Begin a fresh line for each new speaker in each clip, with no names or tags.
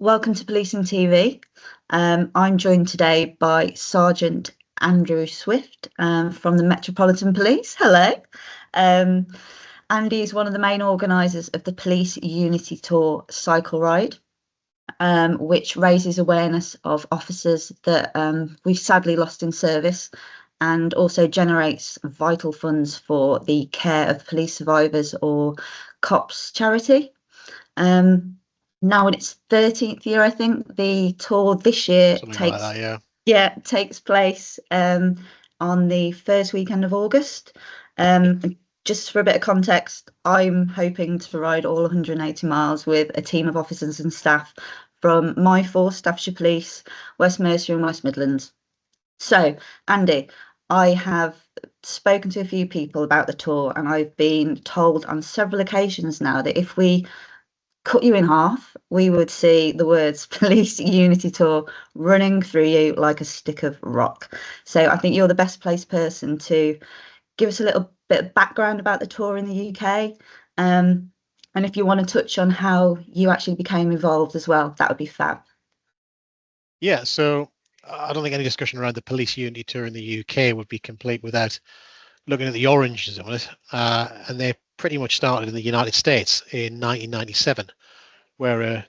welcome to Policing TV. I'm joined today by Sergeant Andrew Swift from the Metropolitan Police. Hello. Andy is one of the main organisers of the Police Unity Tour cycle ride, which raises awareness of officers that we've sadly lost in service, and also generates vital funds for the Care of Police Survivors, or COPS charity. Now in its 13th year, I think. The tour this year takes place on the first weekend of August. Just for a bit of context, I'm hoping to ride all 180 miles with a team of officers and staff from my force, Staffordshire Police, West Mercia and West Midlands. So, Andy, I have spoken to a few people about the tour, and I've been told on several occasions now that if we cut you in half, we would see the words Police Unity Tour running through you like a stick of rock. So I think you're the best placed person to give us a little bit of background about the tour in the UK. And if you want to touch on how you actually became involved as well, that would be fab.
Yeah, so I don't think any discussion around the Police Unity Tour in the UK would be complete without looking at the origins on it. And they pretty much started in the United States in 1997, where a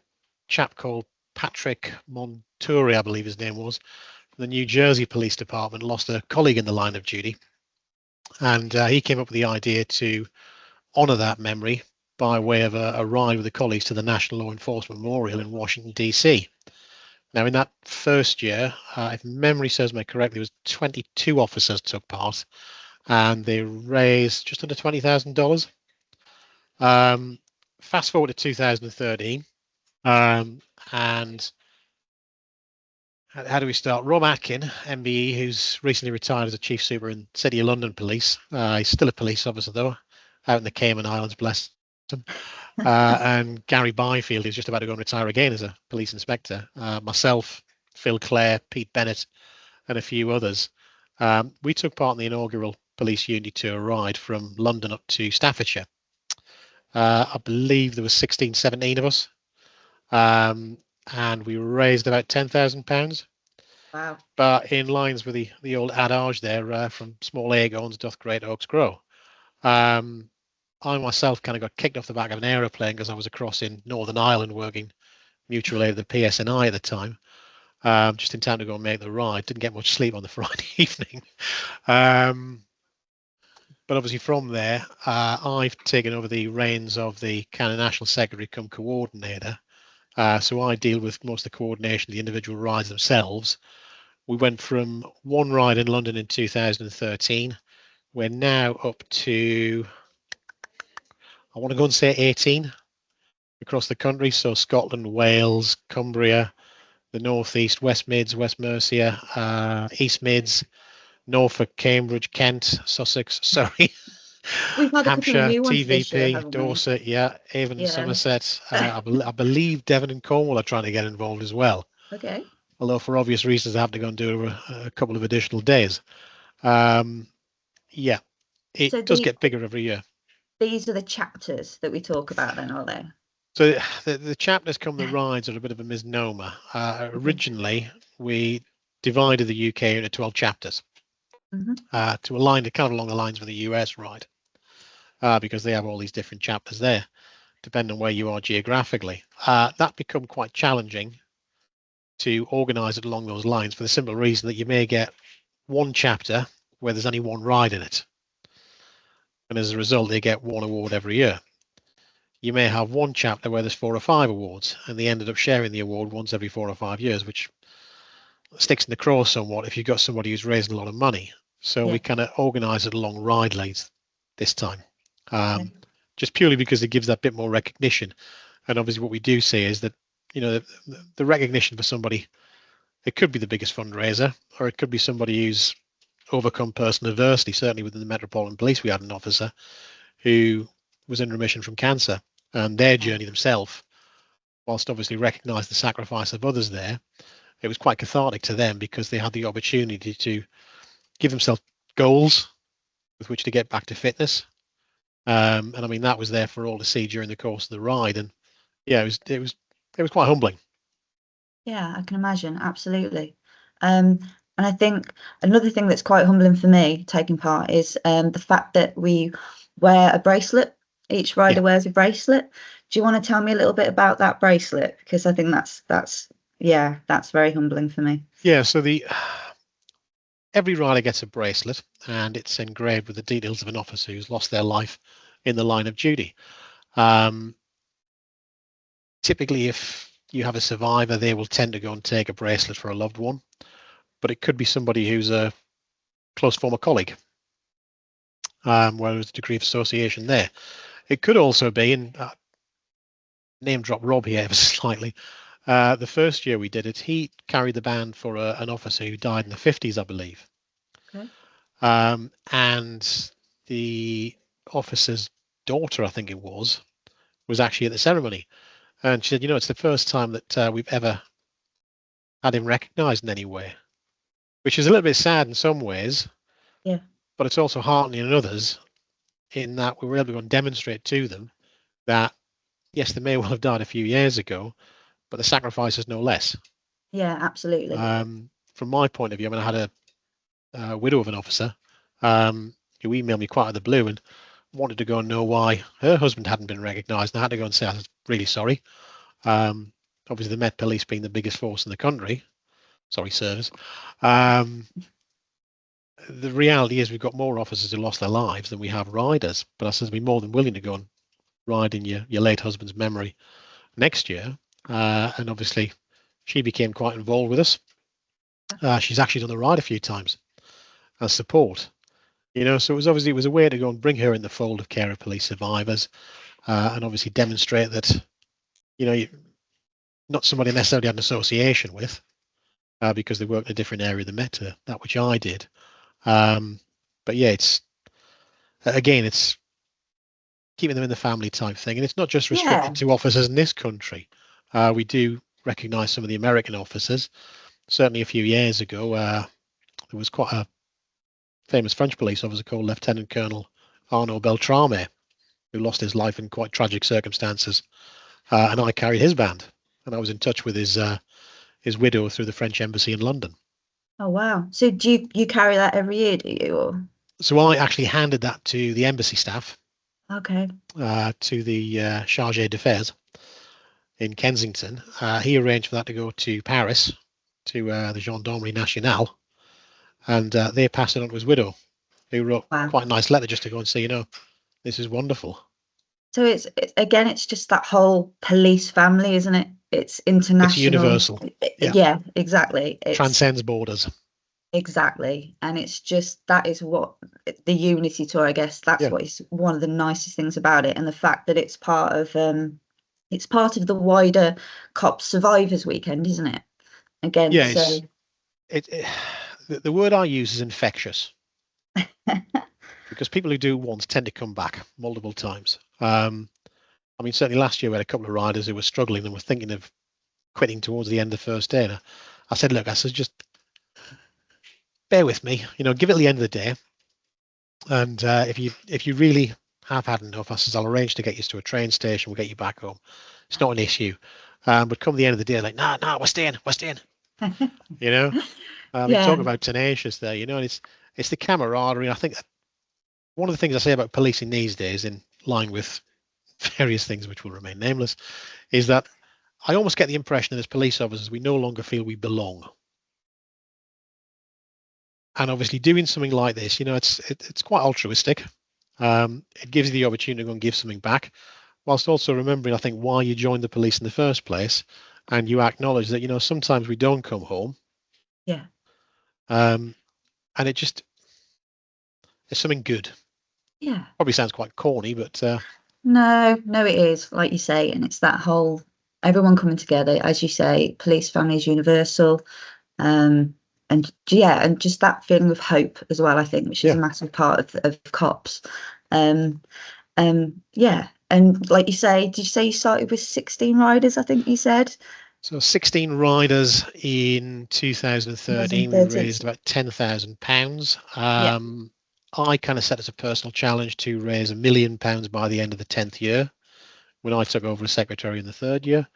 chap called Patrick Montouri, I believe his name was, from the New Jersey Police Department, lost a colleague in the line of duty. And he came up with the idea to honour that memory by way of a ride with the colleagues to the National Law Enforcement Memorial in Washington, D.C. Now, in that first year, if memory serves me correctly, there was 22 officers took part, and they raised just under $20,000. Fast forward to 2013, and how do we start? Rob Atkin, MBE, who's recently retired as a Chief Super in City of London Police. He's still a police officer, though, out in the Cayman Islands, bless him. And Gary Byfield, who's just about to go and retire again as a police inspector. Myself, Phil Clare, Pete Bennett, and a few others. We took part in the inaugural Police Unity Tour ride from London up to Staffordshire. I believe there was 16, 17 of us. And we raised about £10,000.
Wow.
But in lines with the old adage there, from small acorns doth great oaks grow. I myself kind of got kicked off the back of an aeroplane because I was across in Northern Ireland working mutual aid with the PSNI at the time, just in time to go and make the ride. Didn't get much sleep on the Friday evening. But obviously from there, I've taken over the reins of the kind of National Secretary cum coordinator. So I deal with most of the coordination of the individual rides themselves. We went from one ride in London in 2013. We're now up to, I want to go and say 18 across the country. So Scotland, Wales, Cumbria, the North East, West Mids, West Mercia, East Mids, Norfolk, Cambridge, Kent, Sussex, Surrey, Hampshire, TVP, Dorset, Avon, and Somerset. I believe Devon and Cornwall are trying to get involved as well.
Okay.
Although for obvious reasons, I have to go and do a couple of additional days. It does get bigger every year.
These are the chapters that we talk about then, are they?
So the chapters come the rides are a bit of a misnomer. Originally, we divided the UK into 12 chapters to align kind of along the lines with the US ride, because they have all these different chapters there, depending on where you are geographically. That become quite challenging to organise it along those lines, for the simple reason that you may get one chapter where there's only one ride in it, and as a result, they get one award every year. You may have one chapter where there's 4 or 5 awards, and they ended up sharing the award once every 4 or 5 years, which sticks in the craw somewhat if you've got somebody who's raising a lot of money. So we kind of organise it along ride lanes this time, just purely because it gives that bit more recognition. And obviously what we do see is that, the recognition for somebody, it could be the biggest fundraiser, or it could be somebody who's overcome personal adversity. Certainly within the Metropolitan Police, we had an officer who was in remission from cancer, and their journey themselves, whilst obviously recognise the sacrifice of others there, it was quite cathartic to them because they had the opportunity to give themselves goals with which to get back to fitness. And I mean, that was there for all to see during the course of the ride. And it was quite humbling.
Yeah, I can imagine. Absolutely. And I think another thing that's quite humbling for me taking part is the fact that we wear a bracelet. Each
Yeah.
rider wears a bracelet. Do you want to tell me a little bit about that bracelet? Because I think yeah, that's very humbling for me.
Yeah. So every rider gets a bracelet, and it's engraved with the details of an officer who's lost their life in the line of duty. Typically, if you have a survivor, they will tend to go and take a bracelet for a loved one, but it could be somebody who's a close former colleague, where there's a degree of association there. It could also be, and name drop Rob here ever slightly, the first year we did it, he carried the band for an officer who died in the 50s, I believe.
Okay.
And the officer's daughter, I think it was actually at the ceremony. And she said, it's the first time that we've ever had him recognised in any way, which is a little bit sad in some ways.
Yeah.
But it's also heartening in others, in that we were able to go and demonstrate to them that, yes, they may well have died a few years ago, but the sacrifice is no less.
Yeah, absolutely.
From my point of view, I mean, I had a widow of an officer who emailed me quite out of the blue and wanted to go and know why her husband hadn't been recognised. And I had to go and say, I was really sorry. Obviously, the Met Police being the biggest force in the country, sorry, service. The reality is we've got more officers who lost their lives than we have riders. But I said, I'd be more than willing to go and ride in your late husband's memory next year. And obviously, she became quite involved with us. She's actually done the ride a few times as support. So it was a way to go and bring her in the fold of care of police survivors, and obviously demonstrate that, not somebody necessarily had an association with, because they work in a different area of the Met, that which I did. But yeah, it's keeping them in the family type thing, and it's not just restricted to officers in this country. We do recognise some of the American officers. Certainly, a few years ago, there was quite a famous French police officer called Lieutenant Colonel Arnaud Beltrame, who lost his life in quite tragic circumstances, and I carried his band, and I was in touch with his widow through the French embassy in London.
Oh wow! So do you carry that every year? Do you? Or?
So I actually handed that to the embassy staff.
Okay.
To the Chargé d'Affaires in Kensington. He arranged for that to go to Paris, to the Gendarmerie Nationale, and they passed it on to his widow, who wrote quite a nice letter just to go and say, this is wonderful.
So it's just that whole police family, isn't it? It's international.
It's universal.
Yeah, exactly. It
transcends borders.
Exactly. And it's just, that is what the Unity Tour, I guess, that's what is one of the nicest things about it. And the fact that it's part of the wider Cops Survivors Weekend, isn't it? Again,
yeah, so the word I use is infectious. Because people who do once tend to come back multiple times. I mean, certainly last year we had a couple of riders who were struggling and were thinking of quitting towards the end of the first day. And I said, look, just bear with me, give it the end of the day. And if you really have had enough, I says, I'll arrange to get you to a train station. We'll get you back home. It's not an issue. But come the end of the day, like, no, we're staying. Talk about tenacious there, and it's the camaraderie. I think one of the things I say about policing these days, in line with various things which will remain nameless, is that I almost get the impression that as police officers, we no longer feel we belong. And obviously doing something like this, it's quite altruistic. It gives you the opportunity to go and give something back, whilst also remembering, I think, why you joined the police in the first place. And you acknowledge that, sometimes we don't come home.
Yeah.
And it's something good.
Yeah.
Probably sounds quite corny, but
no, it is, like you say, and it's that whole everyone coming together, as you say, police family is universal. And just that feeling of hope as well, I think, which is a massive part of cops. And like you say, did you say you started with 16 riders, I think you said?
So 16 riders in 2013, we raised about £10,000. I kind of set as a personal challenge to raise £1 million by the end of the 10th year, when I took over as secretary in the 3rd year.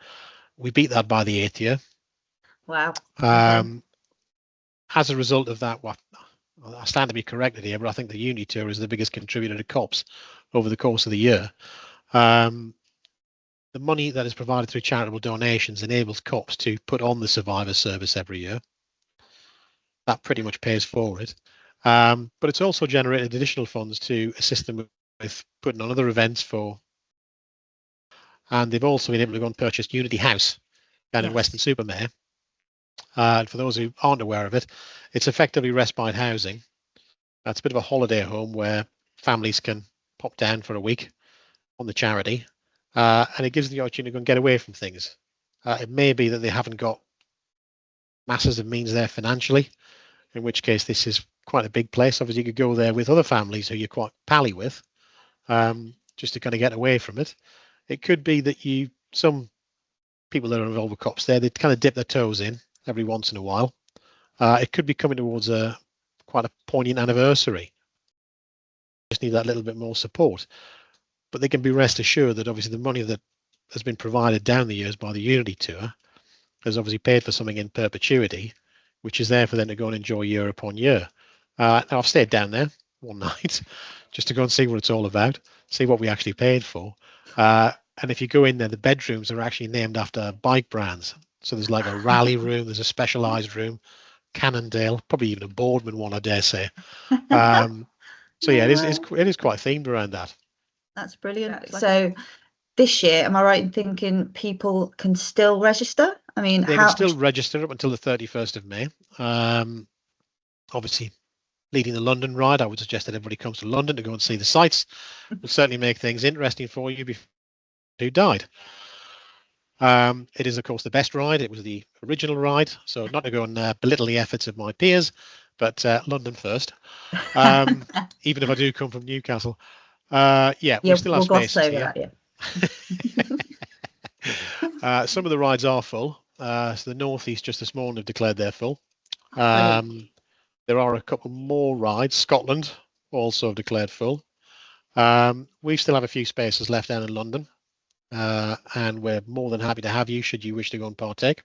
We beat that by the 8th year.
Wow.
As a result of that, I stand to be corrected here, but I think the uni tour is the biggest contributor to COPS over the course of the year. The money that is provided through charitable donations enables COPS to put on the survivor service every year. That pretty much pays for it. But it's also generated additional funds to assist them with putting on other events and they've also been able to go and purchase Unity House down in Weston-super-Mare. And for those who aren't aware of it, it's effectively respite housing. That's a bit of a holiday home where families can pop down for a week on the charity, and it gives them the opportunity to go and get away from things. It may be that they haven't got masses of means there financially, in which case this is quite a big place. Obviously, you could go there with other families who you're quite pally with, just to kind of get away from it. It could be that some people that are involved with COPS there, they kind of dip their toes in every once in a while. It could be coming towards quite a poignant anniversary. Just need that little bit more support. But they can be rest assured that obviously the money that has been provided down the years by the Unity Tour has obviously paid for something in perpetuity, which is there for them to go and enjoy year upon year. Now I've stayed down there one night just to go and see what it's all about, see what we actually paid for. And if you go in there, the bedrooms are actually named after bike brands. So there's like a rally room, there's a specialized room, Cannondale, probably even a Boardman one, I dare say. So yeah, it is quite themed around that.
That's brilliant. So this year, am I right in thinking people can still register? I mean,
they can still register up until the 31st of May. Obviously, leading the London ride, I would suggest that everybody comes to London to go and see the sights. Will certainly make things interesting for you before who died. It is, of course, the best ride. It was the original ride, so not to go and belittle the efforts of my peers, but London first. Even if I do come from Newcastle, we still have spaces here. Some of the rides are full. So the Northeast just this morning have declared they're full. There are a couple more rides. Scotland also have declared full. We still have a few spaces left down in London. And we're more than happy to have you should you wish to go and partake.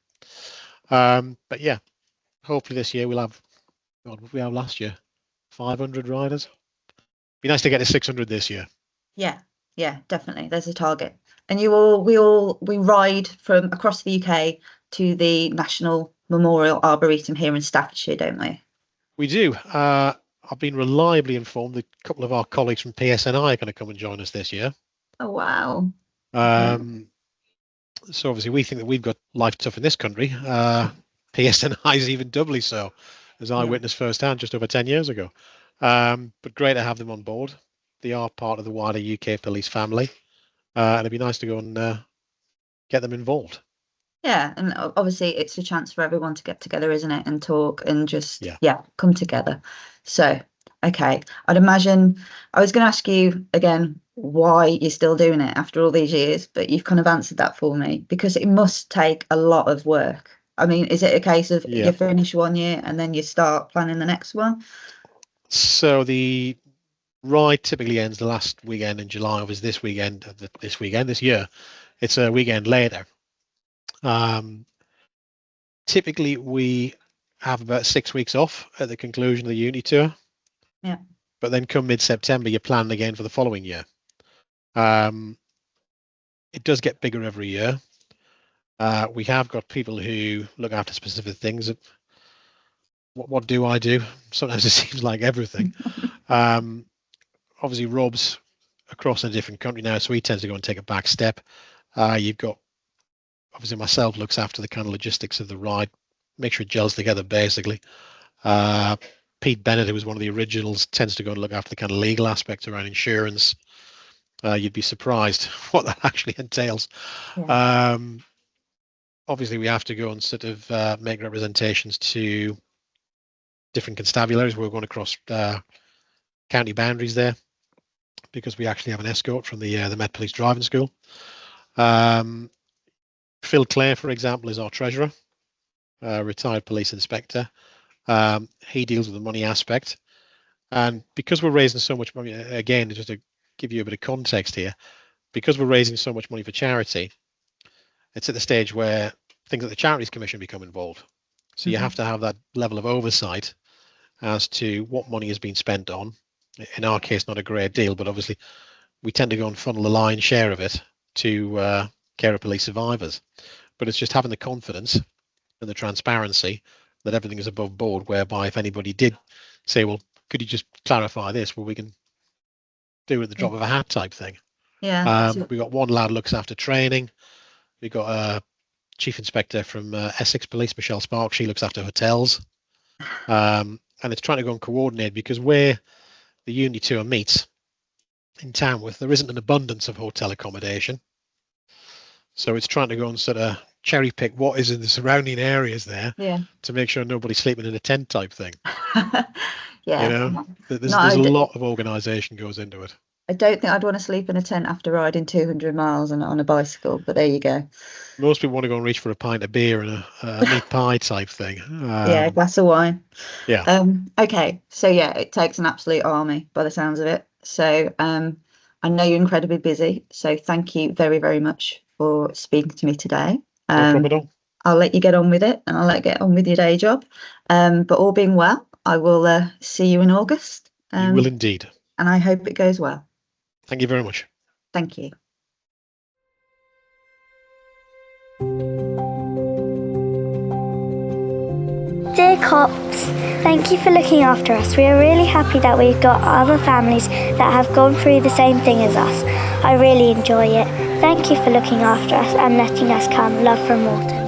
But yeah, hopefully this year we'll have, what did we have last year? 500 riders. Be nice to get to 600 this year.
Yeah, definitely. There's a target. And we ride from across the UK to the National Memorial Arboretum here in Staffordshire, don't we?
We do. I've been reliably informed that a couple of our colleagues from PSNI are going to come and join us this year.
Oh, wow.
So obviously we think that we've got life tough in this country. PSNI is even doubly so, as I witnessed firsthand just over 10 years ago. But great to have them on board. They are part of the wider UK police family, and it'd be nice to go and get them involved. Yeah,
and obviously it's a chance for everyone to get together, isn't it, and talk and just come together. So okay, I'd imagine I was going to ask you again why you're still doing it after all these years, but you've kind of answered that for me, because it must take a lot of work. I mean, is it a case of you finish one year and then you start planning the next one?
So the ride typically ends the last weekend in July. Obviously this year, it's a weekend later. Typically we have about 6 weeks off at the conclusion of the uni tour.
Yeah.
But then come mid-September, you plan again for the following year. It does get bigger every year. We have got people who look after specific things. What do I do? Sometimes it seems like everything. Obviously, Rob's across in a different country now, so he tends to go and take a back step. You've got, obviously, myself looks after the kind of logistics of the ride, make sure it gels together, basically. Pete Bennett, who was one of the originals, tends to go and look after the kind of legal aspects around insurance. You'd be surprised what that actually entails. Yeah. Obviously, we have to go and sort of make representations to different constabularies. We're going across county boundaries there because we actually have an escort from the Met Police driving school. Phil Clare, for example, is our treasurer, retired police inspector. He deals with the money aspect. And because we're raising so much money, again, just to give you a bit of context here, because we're raising so much money for charity, it's at the stage where things like the Charities Commission become involved. So you have to have that level of oversight as to what money has been spent on. In our case, not a great deal, but obviously we tend to go and funnel the lion's share of it to care of police survivors. But it's just having the confidence and the transparency that everything is above board, whereby if anybody did say, well, could you just clarify this? Well, we can do it at the drop of a hat type thing.
Yeah.
We got one lad looks after training. We got a chief inspector from Essex Police, Michelle Sparks. She looks after hotels. And it's trying to go and coordinate, because where the Unity Tour meets in Tamworth, there isn't an abundance of hotel accommodation. So it's trying to go and sort of cherry pick what is in the surrounding areas there, to make sure nobody's sleeping in a tent type thing.
Yeah.
You know, there's a lot of organisation goes into it.
I don't think I'd want to sleep in a tent after riding 200 miles on a bicycle, but there you go.
Most people want to go and reach for a pint of beer and a meat pie type thing.
Yeah, a glass of wine.
Yeah.
Okay, so yeah, it takes an absolute army by the sounds of it. So I know you're incredibly busy, so thank you very, very much for speaking to me today.
No problem at all.
I'll let you get on with it, and I'll let you get on with your day job. But all being well, I will see you in August.
You will indeed.
And I hope it goes well.
Thank you very much.
Thank you.
Dear cops, thank you for looking after us. We are really happy that we've got other families that have gone through the same thing as us. I really enjoy it. Thank you for looking after us and letting us come. Love from Morton.